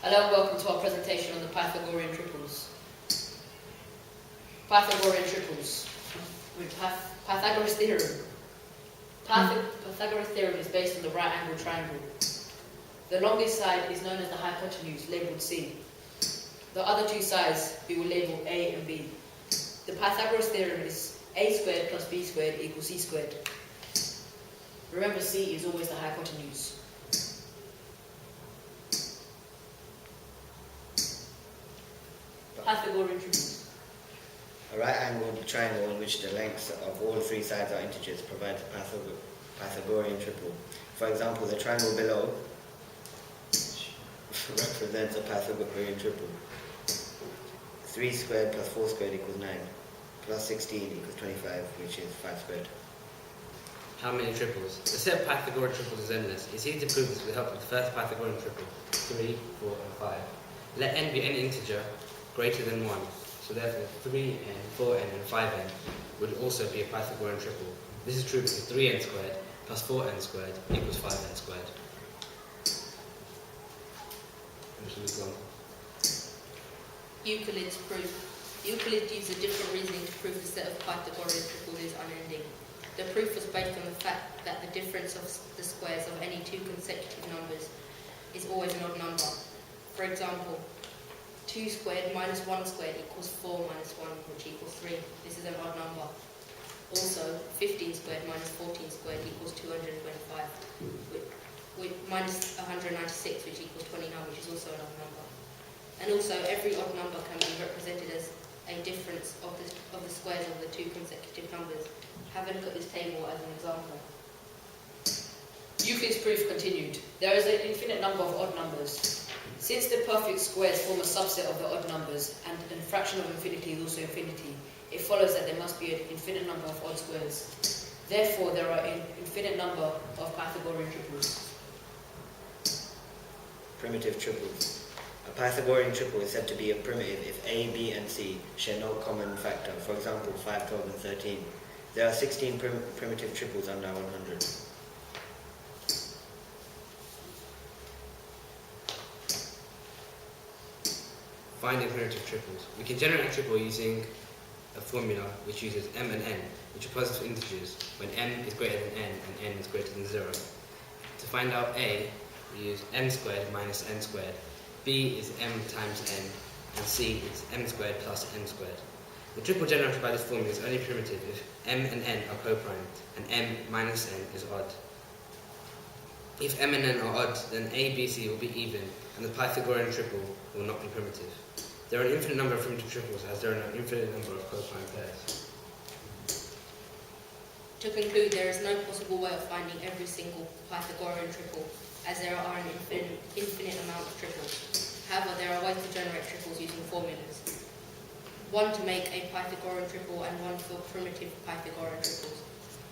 Hello and welcome to our presentation on the Pythagorean triples. Pythagorean triples with Pythagoras theorem. Pythagoras theorem is based on the right angle triangle. The longest side is known as the hypotenuse, labelled C. The other two sides we will label A and B. The Pythagoras theorem is A squared plus B squared equals C squared. Remember, C is always the hypotenuse. Pythagorean triples. A right-angled triangle in which the lengths of all three sides are integers provides a Pythagorean triple. For example, the triangle below represents a Pythagorean triple. 3 squared plus 4 squared equals 9, plus 16 equals 25, which is 5 squared. How many triples? The set of Pythagorean triples is endless. It's easy to prove this with the help of the first Pythagorean triple, 3, 4, and 5. Let n be any integer greater than 1, so therefore 3n, 4n, and 5n would also be a Pythagorean triple. This is true because 3n squared plus 4n squared equals 5n squared. Euclid's proof. Euclid used a different reasoning to prove the set of Pythagorean triples is unending. The proof was based on the fact that the difference of the squares of any two consecutive numbers is always an odd number. For example, 2 squared minus 1 squared equals 4 minus 1, which equals 3. This is an odd number. Also, 15 squared minus 14 squared equals 225, with minus 196, which equals 29, which is also an odd number. And also, every odd number can be represented as a difference of the squares of the two consecutive numbers. Have a look at this table as an example. Euclid's proof continued. There is an infinite number of odd numbers. Since the perfect squares form a subset of the odd numbers, and a fraction of infinity is also infinity, it follows that there must be an infinite number of odd squares. Therefore, there are an infinite number of Pythagorean triples. Primitive triples. A Pythagorean triple is said to be a primitive if A, B, and C share no common factor, for example 5, 12, and 13. There are 16 primitive triples under 100. Finding primitive triples. We can generate a triple using a formula which uses m and n, which are positive integers when m is greater than n and n is greater than 0. To find out A, we use m squared minus n squared. B is m times n, and C is m squared plus n squared. The triple generated by this formula is only primitive if m and n are co-prime, and m minus n is odd. If m and n are odd, then A, B, C will be even, and the Pythagorean triple will not be primitive. There are an infinite number of primitive triples, as there are an infinite number of co-prime pairs. To conclude, there is no possible way of finding every single Pythagorean triple, as there are an infinite amount of triples. However, there are ways to generate triples using formulas. One to make a Pythagorean triple and one for primitive Pythagorean triples.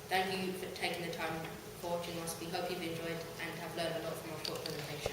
Thank you for taking the time for watching us. We hope you've enjoyed and have learned a lot from our short presentation.